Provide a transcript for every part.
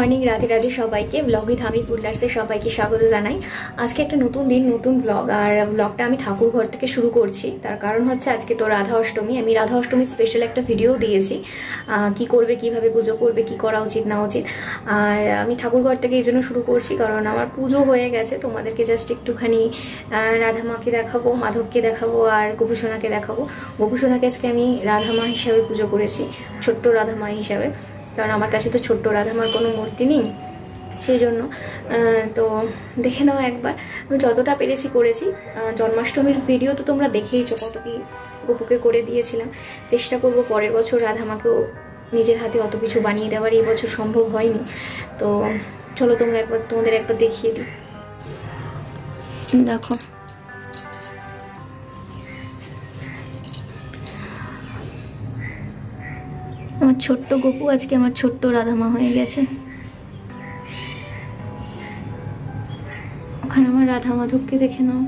Morning, Radhe Radhe সবাইকে। Blog with আমি পুডলার্সে সবাইকে স্বাগত জানাই। আজকে একটা নতুন দিন, নতুন ব্লগ। আর ব্লগটা আমি ঠাকুর ঘর থেকে শুরু করছি। তার কারণ হচ্ছে আজকে তো রাধা অষ্টমী। আমি রাধা অষ্টমী স্পেশাল একটা ভিডিও দিয়েছি, কি করবে, কিভাবে পুজো করবে, কি করা উচিত না উচিত। আর আমি ঠাকুর ঘর থেকে এই জন্য শুরু করছি কারণ আমার পুজো হয়ে গেছে। তোমাদেরকে জাস্ট একটুখানি রাধা মাকে দেখাবো, মাধবকে দেখাবো আর গোপুসোনাকে দেখাবো। গোপুসোনাকে আজকে আমি রাধা মা হিসাবে পুজো করেছি, ছোট্ট রাধা মা হিসাবে, কারণ আমার কাছে তো ছোট্ট রাধামার কোনো মূর্তি নেই। সেই জন্য তো দেখে নাও একবার, আমি যতটা পেরেছি করেছি। জন্মাষ্টমীর ভিডিও তো তোমরা দেখেইছো, কত কি গোপুকে করে দিয়েছিলাম। চেষ্টা করব পরের বছর রাধামাকেও নিজের হাতে অত কিছু বানিয়ে দেওয়ার, এই বছর সম্ভব হয়নি। তো চলো তোমাদের একবার দেখিয়ে দিই। দেখো, আমার ছোট্ট গোপু আজকে আমার ছোট্ট রাধামা হয়ে গেছে। ওখানে আমার রাধা মাধবকে দেখে নাও।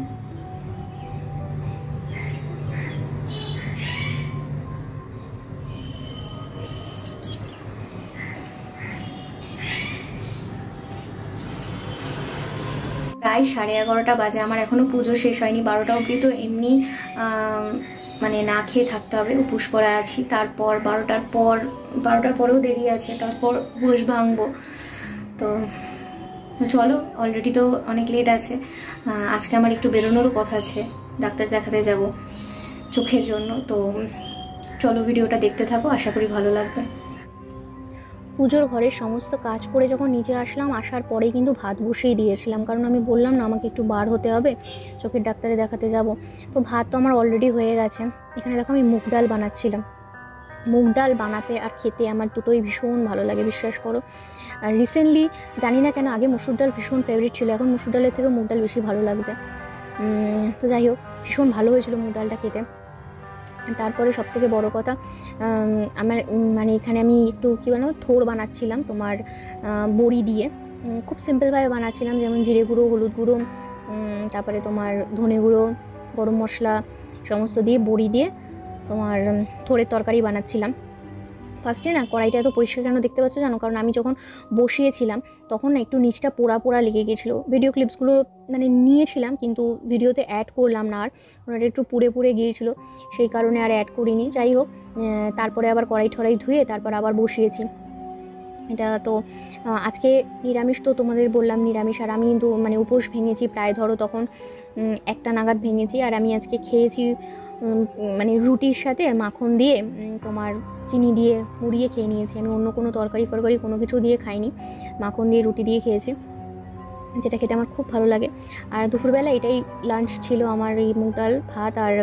প্রায় 11:30 বাজে, আমার এখনো পুজো শেষ হয়নি। 12টা অবধি তো এমনি মানে না খেয়ে থাকতে হবে, উপোস করা আছি। তারপর 12টার পরেও দেরি আছে, তারপর উপোস ভাঙবো। তো চলো, অলরেডি তো অনেক লেট আছে। আজকে আমার একটু বেরোনোরও কথা আছে, ডাক্তার দেখাতে যাব চোখের জন্য। তো চলো ভিডিওটা দেখতে থাকো, আশা করি ভালো লাগবে। পুজোর ঘরের সমস্ত কাজ করে যখন নিচে আসলাম, আসার পরেই কিন্তু ভাত বসিয়ে দিয়েছিলাম, কারণ আমি বললাম না আমাকে একটু বার হতে হবে, চোখের ডাক্তারে দেখাতে যাব। তো ভাত তো আমার অলরেডি হয়ে গেছে। এখানে দেখো আমি মুগ ডাল বানাচ্ছিলাম। মুগ ডাল বানাতে আর খেতে আমার দুটোই ভীষণ ভালো লাগে, বিশ্বাস করো। আর রিসেন্টলি জানি না কেন, আগে মসুর ডাল ভীষণ ফেভারিট ছিল, এখন মসুর ডালের থেকে মুগ ডাল বেশি ভালো লাগছে। তো যাই হোক, ভীষণ ভালো হয়েছিল মুগ ডালটা খেতে। তারপরে সবথেকে বড় কথা, আমার মানে এখানে আমি একটু কী বানাবো, থোড় বানাচ্ছিলাম তোমার বড়ি দিয়ে। খুব সিম্পলভাবে বানাচ্ছিলাম, যেমন জিরে গুঁড়ো, হলুদ গুঁড়ো, তারপরে তোমার ধনে গুঁড়ো, গরম মশলা সমস্ত দিয়ে বড়ি দিয়ে তোমার থোড়ের তরকারি বানাচ্ছিলাম। ফার্স্টে না কড়াইটা এত পরিষ্কার কেন দেখতে পাচ্ছ জানো? কারণ আমি যখন বসিয়েছিলাম তখন না একটু নিচটা পোড়া পোড়া লেগে গিয়েছিলো। ভিডিও ক্লিপসগুলো মানে নিয়েছিলাম, কিন্তু ভিডিওতে অ্যাড করলাম না, আর ওনাটা একটু পুড়ে পুড়ে গিয়েছিলো, সেই কারণে আর অ্যাড করিনি। যাই হোক, তারপরে আবার কড়াই ঠড়াই ধুয়ে তারপর আবার বসিয়েছি এটা। তো আজকে নিরামিষ, তো তোমাদের বললাম নিরামিষ। আর আমি কিন্তু মানে উপোস ভেঙেছি প্রায়, ধরো তখন 1টা নাগাদ ভেঙেছি। আর আমি আজকে খেয়েছি মানে রুটির সাথে মাখন দিয়ে, তোমার চিনি দিয়ে মুড়িয়ে খেয়ে নিয়েছি। আমি অন্য কোনো তরকারি ফরকারি কোনো কিছু দিয়ে খাইনি, মাখন দিয়ে রুটি দিয়ে খেয়েছি, যেটা খেতে আমার খুব ভালো লাগে। আর দুপুরবেলা এটাই লাঞ্চ ছিল আমার, এই মুগ ডাল ভাত আর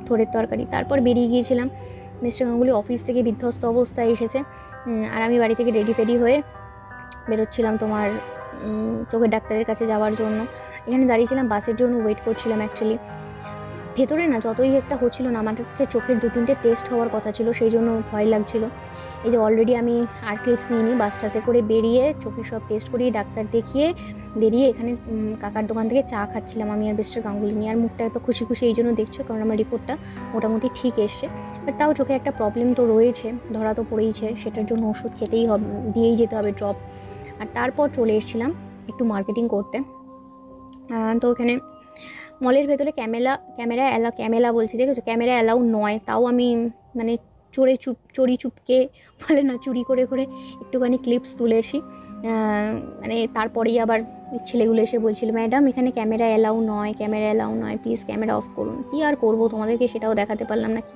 থোড়ের তরকারি। তারপর বেরিয়ে গিয়েছিলাম, মিস্টার গাঙ্গুলি অফিস থেকে বিধ্বস্ত অবস্থায় এসেছে, আর আমি বাড়ি থেকে রেডি ফেডি হয়ে বেরোচ্ছিলাম তোমার চোখের ডাক্তারের কাছে যাওয়ার জন্য। এখানে দাঁড়িয়েছিলাম, বাসের জন্য ওয়েট করছিলাম। অ্যাকচুয়ালি ভেতরে না যতই একটা হচ্ছিলো না, আমার চোখের 2-3টে টেস্ট হওয়ার কথা ছিল, সেই জন্য ভয় লাগছিল। এই যে অলরেডি আমি আর ক্লিপস নিয়ে নিই, বাস টাসে করে বেরিয়ে চোখের সব টেস্ট করিয়ে ডাক্তার দেখিয়ে বেরিয়ে এখানে কাকার দোকান থেকে চা খাচ্ছিলাম আমি আর মিস্টার গাঙ্গুলি নিয়ে। আর মুখটা এত খুশি খুশি এই জন্য দেখছো, কারণ আমার রিপোর্টটা মোটামুটি ঠিক এসছে। বাট তাও চোখে একটা প্রবলেম তো রয়েছে, ধরা তো পড়েইছে, সেটার জন্য ওষুধ খেতেই হবে, দিয়েই যেতে হবে ড্রপ। আর তারপর চলে এসেছিলাম একটু মার্কেটিং করতে। তো এখানে মলের ভেতরে ক্যামেরা বলছি, দেখেছো, ক্যামেরা অ্যালাউ নয়, তাও আমি মানে চুরি চুপকে বলে না, চুরি করে করে একটুখানি ক্লিপস তুলেছি। মানে তারপরেই আবার ছেলেগুলো এসে বলছিল, ম্যাডাম এখানে ক্যামেরা অ্যালাউ নয়, প্লিজ ক্যামেরা অফ করুন। কী আর করবো, তোমাদেরকে সেটাও দেখাতে পারলাম না কি।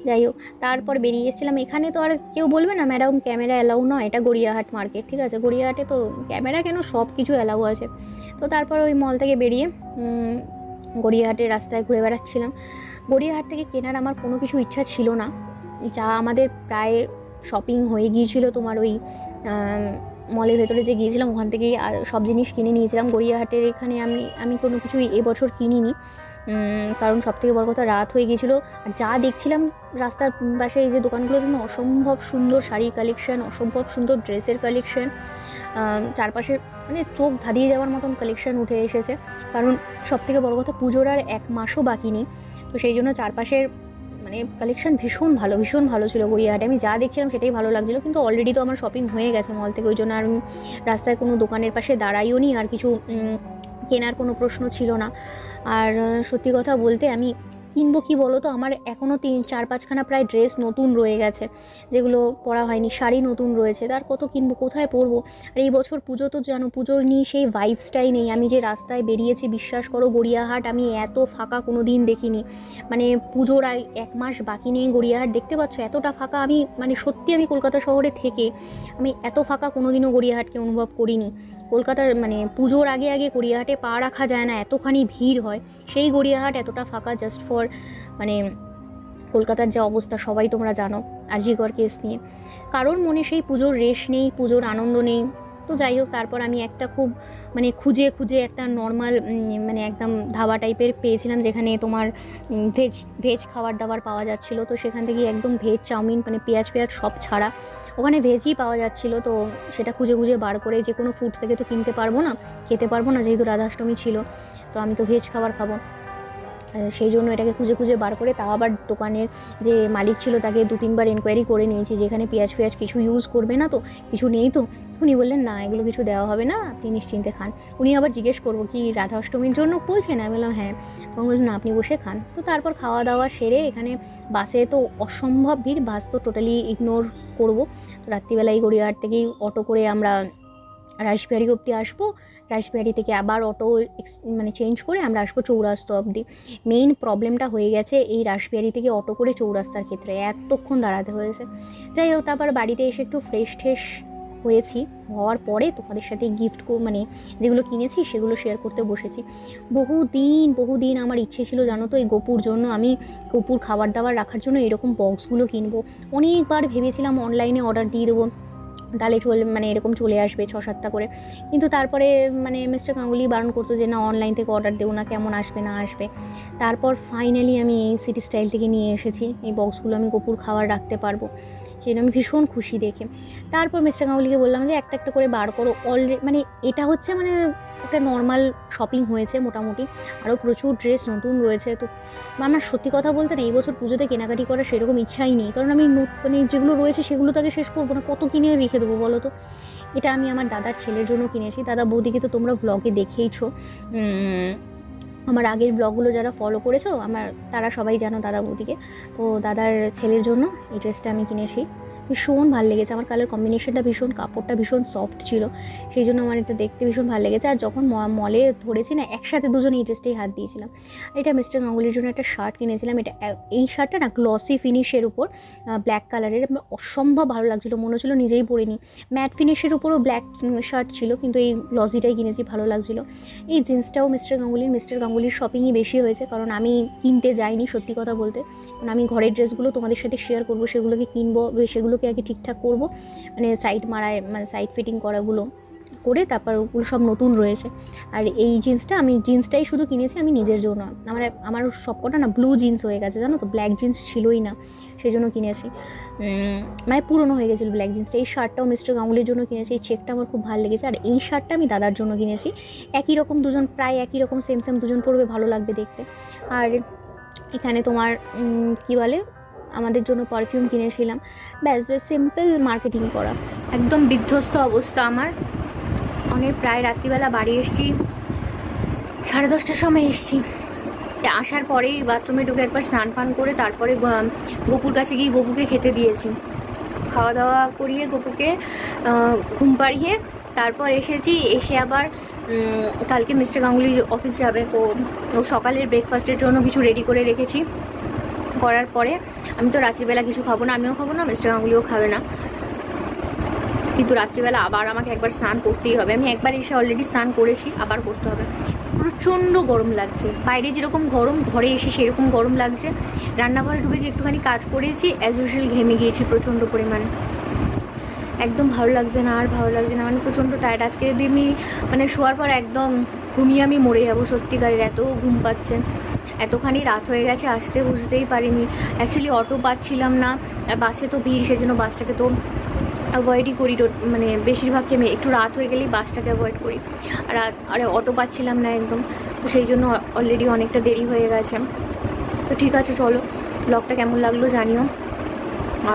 যাই হোক, তারপর বেরিয়ে এসেছিলাম। এখানে তো আর কেউ বলবে না ম্যাডাম ক্যামেরা অ্যালাউ নয়, এটা গড়িয়াহাট মার্কেট, ঠিক আছে, গড়িয়াহাটে তো ক্যামেরা কেন, সব কিছু অ্যালাউ আছে। তো তারপর ওই মল থেকে বেরিয়ে গড়িয়াহাটের রাস্তায় ঘুরে বেড়াচ্ছিলাম। গড়িয়াহাট থেকে কেনার আমার কোনো কিছু ইচ্ছা ছিল না, যা আমাদের প্রায় শপিং হয়ে গিয়েছিল তোমার ওই মলের ভেতরে যে গিয়েছিলাম ওখান থেকেই সব জিনিস কিনে নিয়েছিলাম। গড়িয়াহাটের এখানে আমি কোনো কিছু এবছর কিনিনি, কারণ সবথেকে বড় কথা রাত হয়ে গিয়েছিলো। আর যা দেখছিলাম রাস্তার পাশে এই যে দোকানগুলোতে অসম্ভব সুন্দর শাড়ির কালেকশান, অসম্ভব সুন্দর ড্রেসের কালেকশান, চারপাশে মানে চোখ ধাঁধিয়ে যাওয়ার মতন কালেকশান উঠে এসেছে। কারণ সবথেকে বড় কথা, পুজোর আর 1 মাসও বাকি নেই, তো সেই জন্য চারপাশের মানে কালেকশন ভীষণ ভালো ছিল গড়িয়াহাটে। আমি যা দেখছিলাম সেটাই ভালো লাগছিলো, কিন্তু অলরেডি তো আমার শপিং হয়ে গেছে মল থেকে, ওই জন্য আর আমি রাস্তায় কোনো দোকানের পাশে দাঁড়াইও নি, আর কিছু কেনার কোনো প্রশ্ন ছিল না। আর সত্যি কথা বলতে আমি কিনবো কি বলো তো, আমার এখনও 4-5খানা প্রায় ড্রেস নতুন রয়ে গেছে, যেগুলো পরা হয়নি, শাড়ি নতুন রয়েছে, তার কত কিনবো, কোথায় পরবো। আর এই বছর পুজো তো জানো, পুজোর নিয়ে সেই ভাইবসটাই নেই। আমি যে রাস্তায় বেরিয়েছি, বিশ্বাস করো গড়িয়াহাট আমি এত ফাঁকা কোনো দিন দেখিনি। মানে পুজোর 1 মাস বাকি নেই, গড়িয়াহাট দেখতে পাচ্ছ এতটা ফাঁকা। আমি মানে সত্যি আমি কলকাতা শহরে থেকে আমি এত ফাঁকা কোনোদিনও গড়িয়াহাটকে অনুভব করিনি। কলকাতার মানে পুজোর আগে আগে গড়িয়াহাটে পা রাখা যায় না, এতখানি ভিড় হয়। সেই গড়িয়াহাট এতটা ফাঁকা জাস্ট ফর মানে কলকাতার যা অবস্থা সবাই তোমরা জানো আরজিকর কেস নিয়ে। কারোর মনে সেই পুজোর রেশ নেই, পুজোর আনন্দ নেই। তো যাই হোক, তারপর আমি একটা খুব মানে খুঁজে একটা নর্মাল মানে একদম ধাবা টাইপের পেয়েছিলাম, যেখানে তোমার ভেজ খাবার দাবার পাওয়া যাচ্ছিলো। তো সেখান থেকে একদম ভেজ চাউমিন, মানে পেঁয়াজ সব ছাড়া ওখানে ভেজই পাওয়া যাচ্ছিলো। তো সেটা খুঁজে বার করে, যে কোনো ফুড থেকে তো খেতে পারবো না, যেহেতু রাধাষ্টমী ছিল, তো আমি তো ভেজ খাবার খাবো। সেই জন্য এটাকে খুঁজে বার করে, তাও আবার দোকানের যে মালিক ছিল তাকে 2-3 বার এনকোয়ারি করে নিয়েছি, যেখানে পেঁয়াজ কিছু ইউজ করবে না তো, কিছু নেই তো। উনি বললেন না, এগুলো কিছু দেওয়া হবে না, আপনি নিশ্চিন্তে খান। উনি আবার জিজ্ঞেস করবো কি রাধা অষ্টমীর জন্য বলছেন? আমি বললাম হ্যাঁ। তখন বলছেন না, আপনি বসে খান। তো তারপর খাওয়া দাওয়া সেরে, এখানে বাসে তো অসম্ভব ভিড়, বাস তো টোটালি ইগনোর করবো। তো রাত্রিবেলায় গড়িয়াহাট থেকেই অটো করে আমরা রাসবিহারি অবধি আসবো। রাসবিহারি থেকে আবার অটো মানে চেঞ্জ করে আমরা আসবো চৌরাস্তা অবধি। মেইন প্রবলেমটা হয়ে গেছে এই রাসবিহারি থেকে অটো করে চৌরাস্তার ক্ষেত্রে, এতক্ষণ দাঁড়াতে হয়েছে। যাই হোক, তারপর বাড়িতে এসে একটু ফ্রেশ হয়েছি, হওয়ার পরে তোমাদের সাথে গিফট মানে যেগুলো কিনেছি সেগুলো শেয়ার করতে বসেছি। বহুদিন আমার ইচ্ছে ছিল জানো তো, এই গপুর জন্য, আমি গপুর খাবার দাবার রাখার জন্য এরকম বক্সগুলো কিনবো। অনেকবার ভেবেছিলাম অনলাইনে অর্ডার দিয়ে দেবো, তাহলে মানে এরকম চলে আসবে 6-7টা করে। কিন্তু তারপরে মানে মিস্টার গাঙ্গুলি বারণ করতো যে না, অনলাইন থেকে অর্ডার দেবো না, কেমন আসবে না আসবে। তারপর ফাইনালি আমি এই সিটি স্টাইল থেকে নিয়ে এসেছি। এই বক্সগুলো আমি গপুর খাবার রাখতে পারবো, সেই জন্য আমি ভীষণ খুশি দেখে। তারপর মিস্টার গাঙ্গুলিকে বললাম যে একটা করে বার করো। অলরেডি মানে এটা হচ্ছে মানে একটা নর্মাল শপিং হয়েছে মোটামুটি, আরও প্রচুর ড্রেস নতুন রয়েছে। তো আমার সত্যি কথা বলতে না, এই বছর পুজোতে কেনাকাটি করার সেরকম ইচ্ছাই নেই, কারণ আমি মানে যেগুলো রয়েছে সেগুলো তাকে শেষ করবো না, কত কিনে রেখে দেবো বলো তো। এটা আমি আমার দাদার ছেলের জন্য কিনেছি। দাদা বৌদিকে তো তোমরা ব্লগে দেখেইছো, আমার আগের ব্লগগুলো যারা ফলো করেছো তারা সবাই জানো দাদা বৌদিকে। তো দাদার ছেলের জন্য এই ড্রেসটা আমি কিনেছি। ভীষণ ভালো লেগেছে, আমার কালার কম্বিনেশনটা ভীষণ, কাপড়টা ভীষণ সফট ছিল, সেই জন্য আমার এটা দেখতে ভীষণ ভালো লেগেছে। আর যখন মলে ধরেছি না, একসাথে দুজনে এই ড্রেসটাই হাত দিয়েছিলাম। এটা মিস্টার গাঙ্গুলির জন্য একটা শার্ট কিনেছিলাম। এই শার্টটা না গ্লসি ফিনিশের উপর, ব্ল্যাক কালারের, অসম্ভব ভালো লাগছিলো, মনে হচ্ছিলো নিজেই পরে নিই। ম্যাট ফিনিশের উপরও ব্ল্যাক শার্ট ছিল, কিন্তু এই গ্লসিটাই কিনেছি, ভালো লাগছিলো। এই জিন্সটাও মিস্টার গাঙ্গুলির শপিংই বেশি হয়েছে, কারণ আমি কিনতে যাইনি সত্যি কথা বলতে। কারণ আমি ঘরের ড্রেসগুলো তোমাদের সাথে শেয়ার করবো, সেগুলোকে কিনবো, সেগুলোকে আগে ঠিকঠাক করবো, মানে সাইড মারায়, মানে সাইড ফিটিং করাগুলো করে তারপর ওগুলো সব নতুন রয়েছে। আর এই জিন্সটাই শুধু কিনেছি আমি নিজের জন্য। আমার সবকটা না ব্লু জিন্স হয়ে গেছে জানো তো, ব্ল্যাক জিন্স ছিলই না, সেই জন্য কিনেছি। মানে পুরনো হয়ে গেছিলো ব্ল্যাক জিন্সটা। এই শার্টটাও মিস্টার গাঙ্গুলির জন্য কিনেছি, এই চেকটা আমার খুব ভালো লেগেছে। আর এই শার্টটা আমি দাদার জন্য কিনেছি, একই রকম দুজন, প্রায় একই রকম সেম দুজন পরবে, ভালো লাগবে দেখতে। আর এখানে তোমার কি বলে, আমাদের জন্য পারফিউম কিনেছিলাম। ব্যাস সিম্পল মার্কেটিং করা। একদম বিধ্বস্ত অবস্থা আমার। অনেক প্রায় রাত্রিবেলা বাড়ি এসেছি, 10:30টার সময় এসেছি। আসার পরেই বাথরুমে ঢুকে একবার স্নান পান করে তারপরে গপুর কাছে গিয়ে গপুকে খেতে দিয়েছি। খাওয়া দাওয়া করিয়ে গপুকে ঘুম পাড়িয়ে তারপর এসেছি। এসে আবার কালকে মিস্টার গাঙ্গুলির অফিস যাবে, তো ও সকালের ব্রেকফাস্টের জন্য কিছু রেডি করে রেখেছি। করার পরে আমি তো রাত্রিবেলা কিছু খাবো না, আমিও খাবো না, মিস্টার গাঙ্গুলিও খাবে না, কিন্তু রাত্রিবেলা আবার আমাকে একবার স্নান করতেই হবে। আমি একবার এসে অলরেডি স্নান করেছি, আবার করতে হবে। প্রচণ্ড গরম লাগছে, বাইরে যেরকম গরম ঘরে এসে সেরকম গরম লাগছে। রান্নাঘরে ঢুকেছি, একটুখানি কাজ করেছি, অ্যাজ ইউজুয়াল ঘেমে গিয়েছি প্রচণ্ড পরিমাণে। একদম ভালো লাগছে না, আর ভালো লাগছে না, মানে প্রচণ্ড টায়ার্ড। আজকে যদি আমি মানে শোয়ার পর একদম ঘুমিয়ে আমি মরে যাবো সত্যিকারের, এত ঘুম পাচ্ছে। এতখানি রাত হয়ে গেছে, আসতে বুঝতেই পারিনি। অ্যাকচুয়ালি অটো পাচ্ছিলাম না, বাসে তো ভিড়, সেজন্য বাসটাকে তো অ্যাভয়েডই করি, মানে বেশিরভাগকে আমি একটু রাত হয়ে গেলেই বাসটাকে অ্যাভয়েড করি। আর অটো পাচ্ছিলাম না একদম, তো সেই জন্য অলরেডি অনেকটা দেরি হয়ে গেছে। তো ঠিক আছে, চলো ব্লগটা কেমন লাগলো জানিও।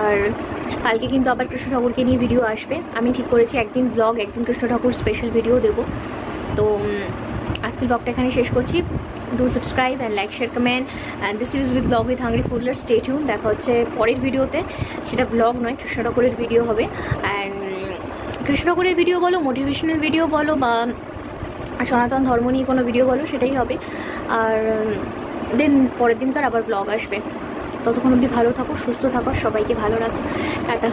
আর কালকে কিন্তু আবার কৃষ্ণ ঠাকুরকে নিয়ে ভিডিও আসবে। আমি ঠিক করেছি একদিন ব্লগ, একদিন কৃষ্ণ ঠাকুর স্পেশাল ভিডিও দেবো। তো আজকের ব্লগটা এখানে শেষ করছি। Do subscribe and like, share, comment and this is with blog with Hungry Foodler. Stay tune. দেখা হচ্ছে পরের ভিডিওতে, সেটা ব্লগ নয়, কৃষ্ণ ঠাকুরের ভিডিও হবে। অ্যান্ড কৃষ্ণ ঠাকুরের ভিডিও বলো, মোটিভেশনাল ভিডিও বলো, বা সনাতন ধর্ম নিয়ে কোনো ভিডিও বলো, সেটাই হবে। আর দেন পরের দিনকার আবার ব্লগ আসবে। ততক্ষণ অবধি ভালো থাকো, সুস্থ থাকো, সবাইকে ভালো রাখো। টাটা।